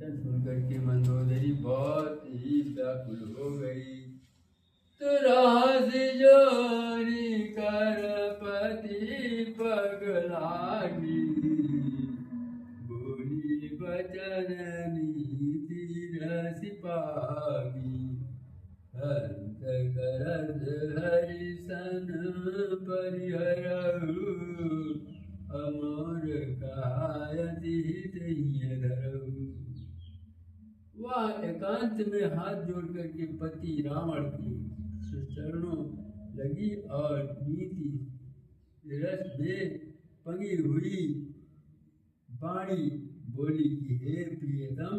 सुन करके मंदोदरी बहुत ही व्याकुल हो गई। तो राज जोरी कर पति पगलागी, बोली बचन नीति रस पागी। हंस करत हरिसन परिहरऊ, अमर कायति हितैय धरऊ। वह एकांत में हाथ जोड़ करके पति रावण के चरणों लगी और नीति रस में पंगी हुई वाणी बोली कि हे प्रियतम,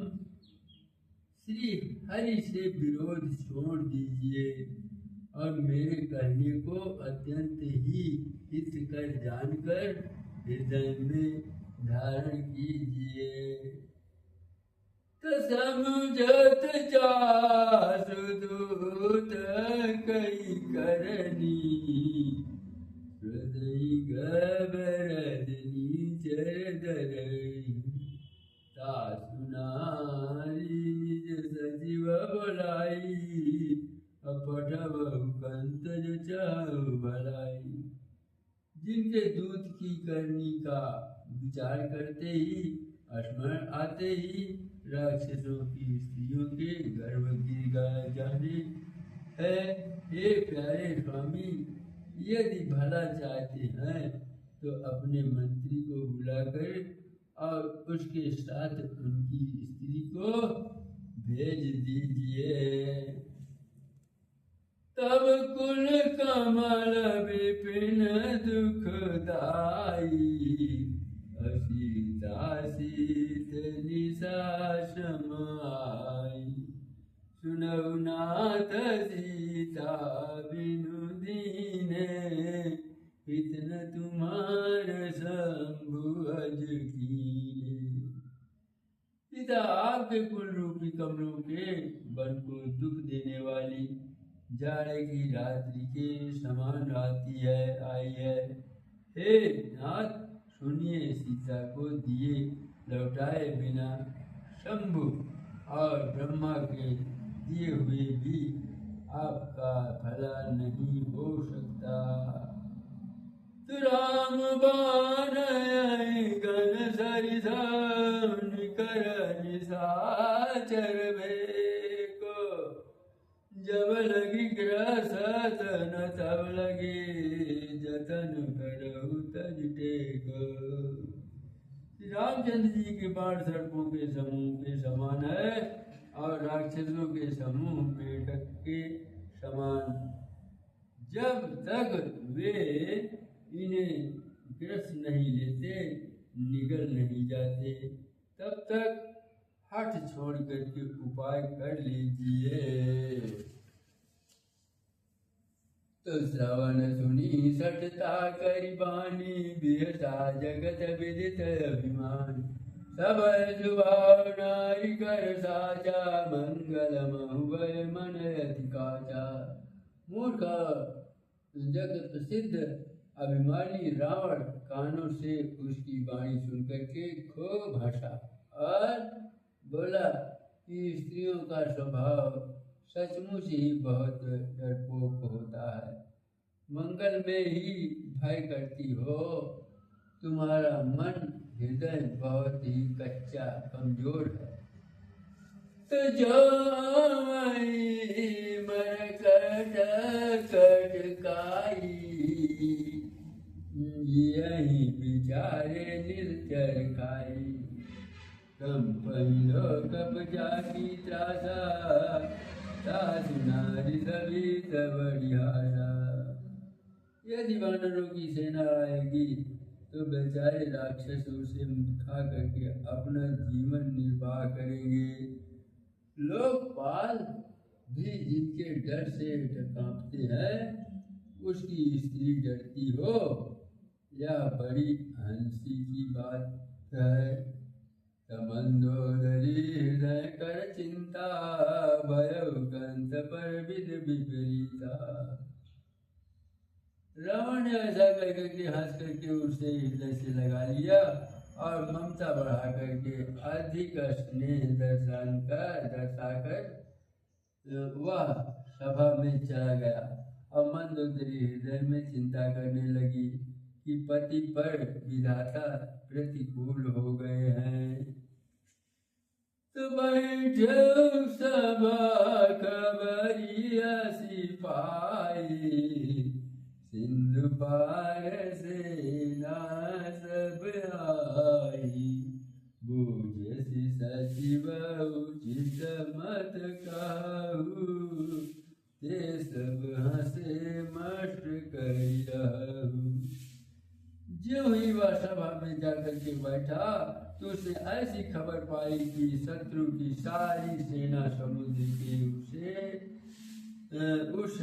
श्री हरि से विरोध छोड़ दीजिए और मेरे कहने को अत्यंत ही हितकर जानकर हृदय में धारण कीजिए। तो समझत जासु दूत कई करनी, हृदय गबरदनी चर धरई। तासु नारी निज सजीव बोलाई, अपठव कंत जो चाहु भलाई। जिनके दूत की करनी का विचार करते ही स्मरण आते ही राक्षसों की स्त्रियों के गर्भ गिर जाने है। हे प्यारे स्वामी, यदि भला चाहते हैं तो अपने मंत्री को बुलाकर और उसके साथ उनकी स्त्री को भेज दीजिए। तब कुल कमल विपिन दुखदाई, सीता सीत निशा समाई। सुनऊ नाथ सीता बिनु दीने, इतन तुम्हार शंभु अज कीने। सीता आपके कुल रूपी कमलों के वन को दुख देने वाली जाड़े की रात्रि के समान रात्रि आई है। हे नाथ, सुनिए, सीता को दिए लौटाए बिना शंभु और ब्रह्मा के दिए हुए भी आपका भला नहीं हो सकता। तो राम बाण गण सरिधन कर निशाचर को, जब लगी ग्रसत न तब लगे जतन करहु तज टेको। रामचंद्र जी के बाण सर्पों के समूह के समान है और राक्षसों के समूह मेढक के समान। जब तक वे इन्हें ग्रस नहीं लेते, निगल नहीं जाते, तब तक हठ छोड़ करके उपाय कर लीजिए। तो श्रवण सुनी सठता करि बानी, बिहसा जगत विदित अभिमान। सब सुभाव नारी कर साचा, मंगल महुबल मन अति काचा। मूर्ख जगत प्रसिद्ध अभिमानी रावण कानों से उसकी वाणी सुन करके खूब हंसा और बोला कि स्त्रियों का स्वभाव सचमुच ही बहुत डरपोक होता है, मंगल में ही भय करती हो। तुम्हारा मन हृदय बहुत ही कच्चा कमजोर है। तो जो मरकट कटकाई, यही बिचारे निश्चर खाई। कम पहिलो कब जागी त्रासा, सासु नारी सभी बढ़ियारा। यदि वानरों की सेना आएगी तो बेचारे राक्षस उसे खा करके अपना जीवन निर्वाह करेंगे। लोकपाल भी जिनके डर से कांपते हैं, उसकी स्त्री डरती हो, यह बड़ी हंसी की बात है। मंदोदरी हृदय कर चिंता, भयउ कंत पर विध विपरीता। रावण ने ऐसा कह करके हंस करके उसे हृदय से लगा लिया और ममता बढ़ा करके अधिक स्नेह दर्शाकर वह सभा में चला गया और मंदोदरी हृदय में चिंता करने लगी कि पति पर विधाता प्रतिकूल हो गए हैं। तो बैठो सभा खबरिया सिपाही, सिंधु पार सेना सब आई, बूझसी सचिव उचित मत कहू, ते सब हंसे मष्ट कहू। जो ही वह सभा में जाकर के बैठा तो उसने ऐसी खबर पाई कि शत्रु की सारी सेना समुद्र के उस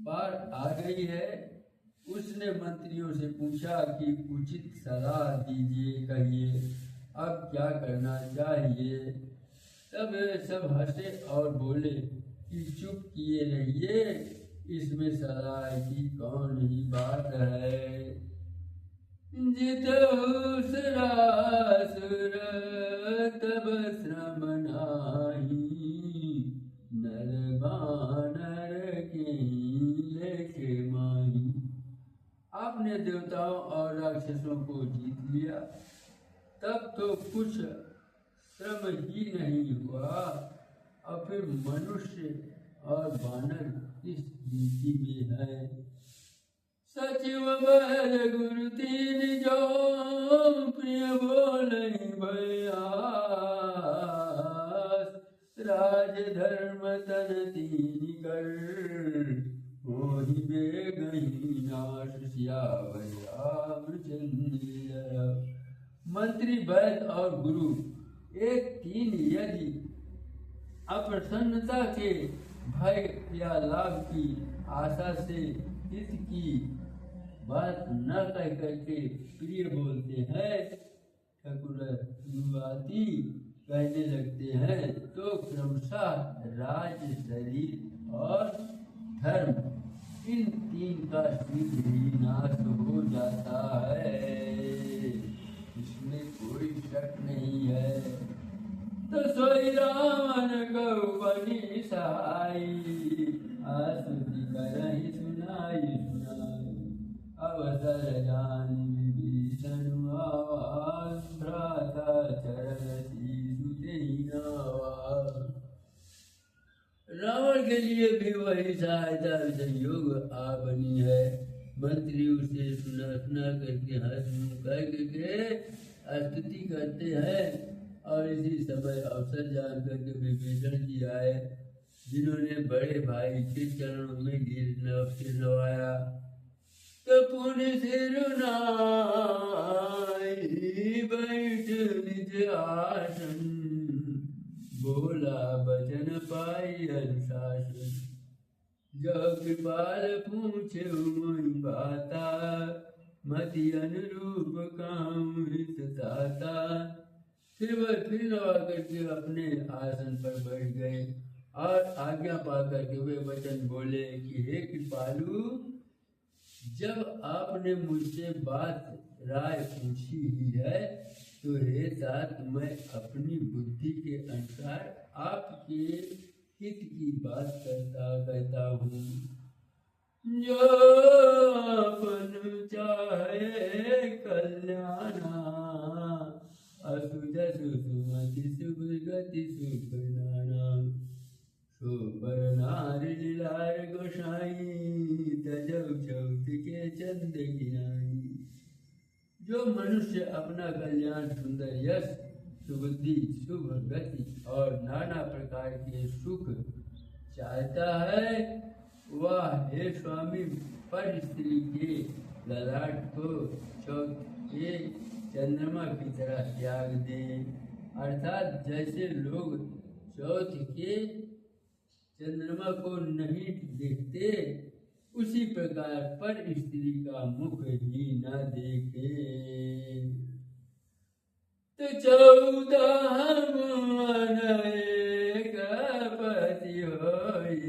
पार आ गई है। उसने मंत्रियों से पूछा कि उचित सलाह दीजिए, कहिए अब क्या करना चाहिए। तब सब हंसे और बोले कि चुप किए रहिए, इसमें सलाह की कौन ही बात है। जितहु सरासुर तब श्रम नाही, नर बानर के लेखे माही। आपने देवताओं और राक्षसों को जीत लिया, तब तो कुछ श्रम ही नहीं हुआ, और फिर मनुष्य और बानर किस रीति में है। सचिव बैर गुरु तीन जो, प्रिय बोले भयास, राज धर्म तन तीन कर, मोहि बेगहि नाश सियावर रामचंद्र। मंत्री वैद्य और गुरु एक तीन यदि अप्रसन्नता के भय या लाभ की आशा से हित की बात न कह करके प्रिय बोलते हैं, ठकुरवादी कहने लगते हैं, तो क्रमशः राज, शरीर और धर्म इन तीन का शीघ्र ही नाश हो जाता है, इसमें कोई शक नहीं है। तो सोई रावण गौ बनी सहाई, आसुति करहि सुनाई सुनाई, अवसर जानि विभीषण आवास, भ्राता चरण सीसु तेहि नावास। रावण के लिए भी वही सहायता संयोग आ बनी है। मंत्री उसे सुना करके हंस मुँह करके स्तुति करते हैं, और इसी समय अवसर जान करके विभीषण जी आए, जिन्होंने बड़े भाई के चरणों में सिर नवाया। तो पुण्य सिर नाई बैठ निज आसन, बोला बचन पाई अनुशासन, जो कृपाल पूछे मोहि बाता, मति अनुरूप काम हित दाता। फिर नवा करके अपने आसन पर बैठ गए और आज्ञा पा करके वे वचन बोले कि हे कृपालु, जब आपने मुझसे बात राय पूछी ही है, तो हे तात मैं अपनी बुद्धि के अनुसार आपके हित की बात कहता हूँ। जो अपन चाहे कल्याणा, असुजसु सुमति सुगति सुख नाना, सो पर नारी लीलार गोसाई, तजौ चौथ के चंद गिनाई। जो मनुष्य अपना कल्याण, सुंदर यश, सुबुद्धि, शुभ गति और नाना प्रकार के सुख चाहता है, वह हे स्वामी पर स्त्री के ललाट को चौथ के चंद्रमा की तरह त्याग दे। अर्थात जैसे लोग चौथ के चंद्रमा को नहीं देखते, उसी प्रकार पर स्त्री का मुख ही न देखे। तो 14 मन एक पति होई,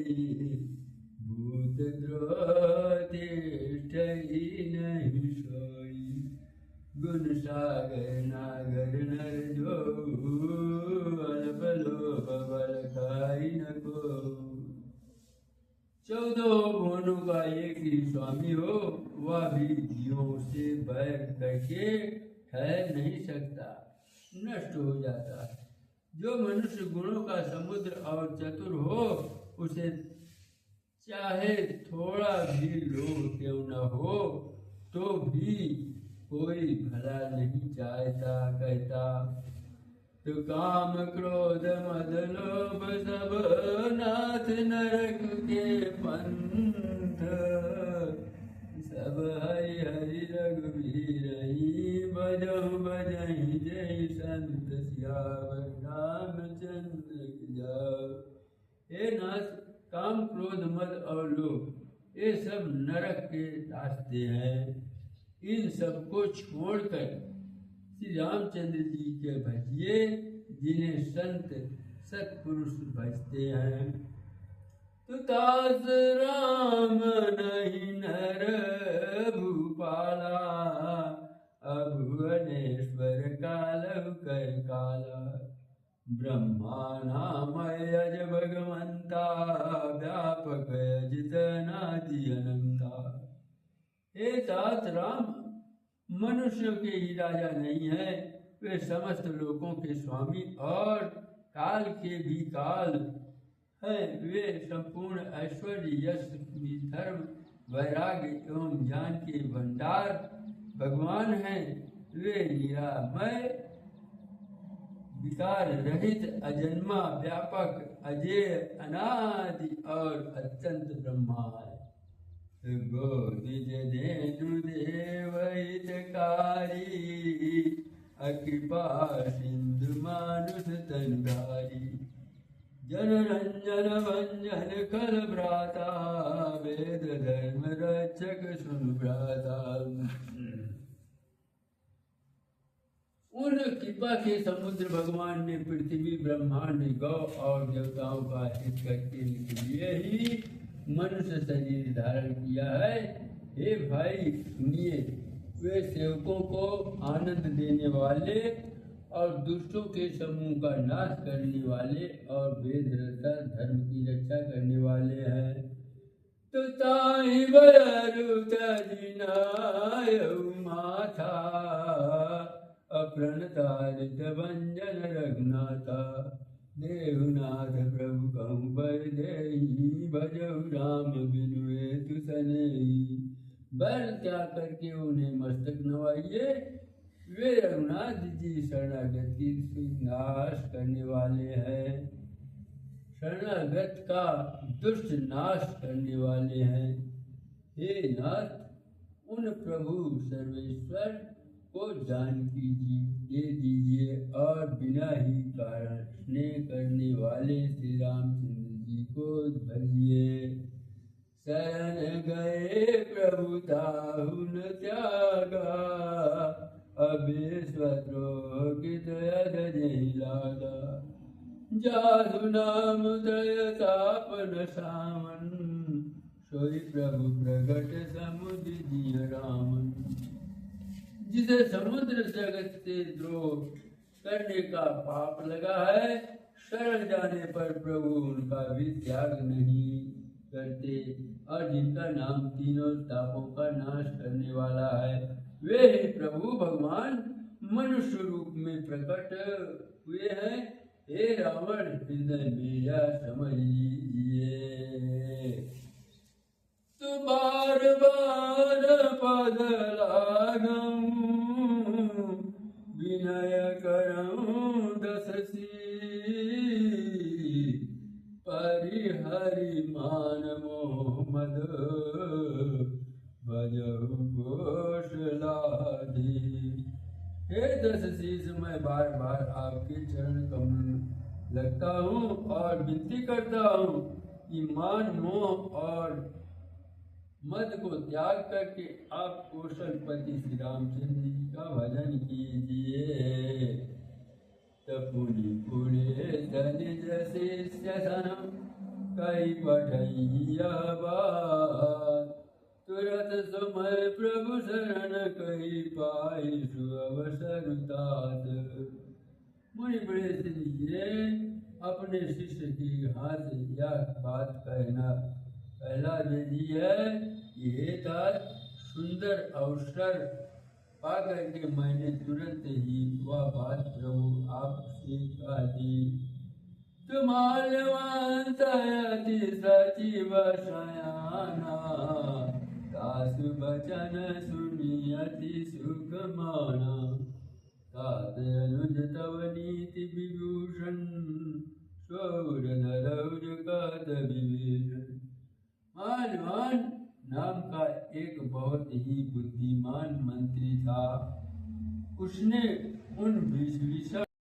भूत द्रोह तिष्ठहि नहीं सोई, गुण सागर स्वामी हो वह भी जीवों से बैर करके ठहर नहीं सकता, नष्ट हो जाता है। जो मनुष्य गुणों का समुद्र और चतुर हो, उसे चाहे थोड़ा भी लोभ क्यों न हो तो भी कोई भला नहीं चाहता। कहता तो काम क्रोध मद लोभ सब नाथ नरक के पंथ, सब हरि हरि रघुवीर बजहु बजहि जय संत सियावर रामचंद्र की जय। हे नाथ, काम क्रोध मद और लोभ ये सब नरक के रास्ते हैं। इन सबको छोड़कर श्री रामचंद्र जी के भजिए, जिन्हें संत सत्पुरुष भजते हैं। तुतास राम नहीं नर भूपाला, अभुवनेश्वर कालव कर काला, ब्रह्मा नामय अज भगवंता, व्यापक जितनादि अनंता। हे तात राम मनुष्यों के ही राजा नहीं है, वे समस्त लोकों के स्वामी और काल के भी काल है। वे संपूर्ण ऐश्वर्य यश धर्म वैराग्य एवं ज्ञान के भंडार भगवान हैं। वे निरामय विकार रहित अजन्मा व्यापक अजेय अनादि और अत्यंत ब्रह्मा है। गोदिज धेनु देव हितकारी, अकृपा सिंधु मानुष तनुधारी, जन रंजन भंजन खल भ्राता, वेद धर्म रक्षक सुन भ्राता। उन कृपा के समुद्र भगवान ने पृथ्वी ब्रह्मांड गौ और देवताओं का हित करने के लिए ही मनुष्य शरीर धारण किया है। हे भाई सुनिए, वे सेवकों को आनंद देने वाले और दुष्टों के समूह का नाश करने वाले और वेद रचा धर्म की रक्षा करने वाले हैं। तो ताहि माथा, अप्रणतारित भंजन रघुनाथा, देवनाथ प्रभु कहूँ बर देहि, भजहु राम बिनु हेतु सनेहि। बैल क्या करके उन्हें मस्तक नवाइए, वे रघुनाथ जी शरणागति से नाश करने वाले हैं, शरणागत का दुष्ट नाश करने वाले हैं। हे नाथ, उन प्रभु सर्वेश्वर को जानकी जी दे दीजिए और बिना ही कारण स्नेह करने वाले श्री रामचंद्र जी को भजिए। शरण गए प्रभु ताहु न त्यागा, अभिश्वद्रोह कित अधजहि लागा, जादु नाम दय तापन सामन, सोई प्रभु प्रगट समुद्र जिय रामन। जिसे समुद्र जगत से द्रोह करने का पाप लगा है, शरण जाने पर प्रभु उनका भी त्याग नहीं करते, और जिनका नाम तीनों तापों का नाश करने वाला है, वे ही प्रभु भगवान मनुष्य रूप में प्रकट हुए हैं। हे रावण, हृदय मेरा समझ लीजिए। तो बार बार पद लागूं, विनय करऊं दस सी, परिहरि मान मोह मद, भजहु घोषलाधि। हे दस शीश, मैं बार बार आपके चरण कमल लगता हूँ और विनती करता हूँ कि मान मोह और मद को त्याग करके आप कौशलपति श्री रामचंद्र जी का भजन कीजिए। तपुनि पुणे धनिज शिष्य धनम, कई पठैया बात, तुरत समय प्रभु शरण कही पाई सुअवसर तात। मुनि बड़े सिंह ने अपने शिष्य की हाथ यह बात कहना पहला विधि है ये था सुंदर अवसर पा करके मैंने तुरंत ही वह बात प्रभु आपसे कह दी। माल्यवान सयति सचिव शयाना दास बचन सुनियति सुखमाना तात अनुज तव नीति विभूषण शौरधरौज कद विभीषण। माल्यवान नाम का एक बहुत ही बुद्धिमान मंत्री था। उसने उन विभीषण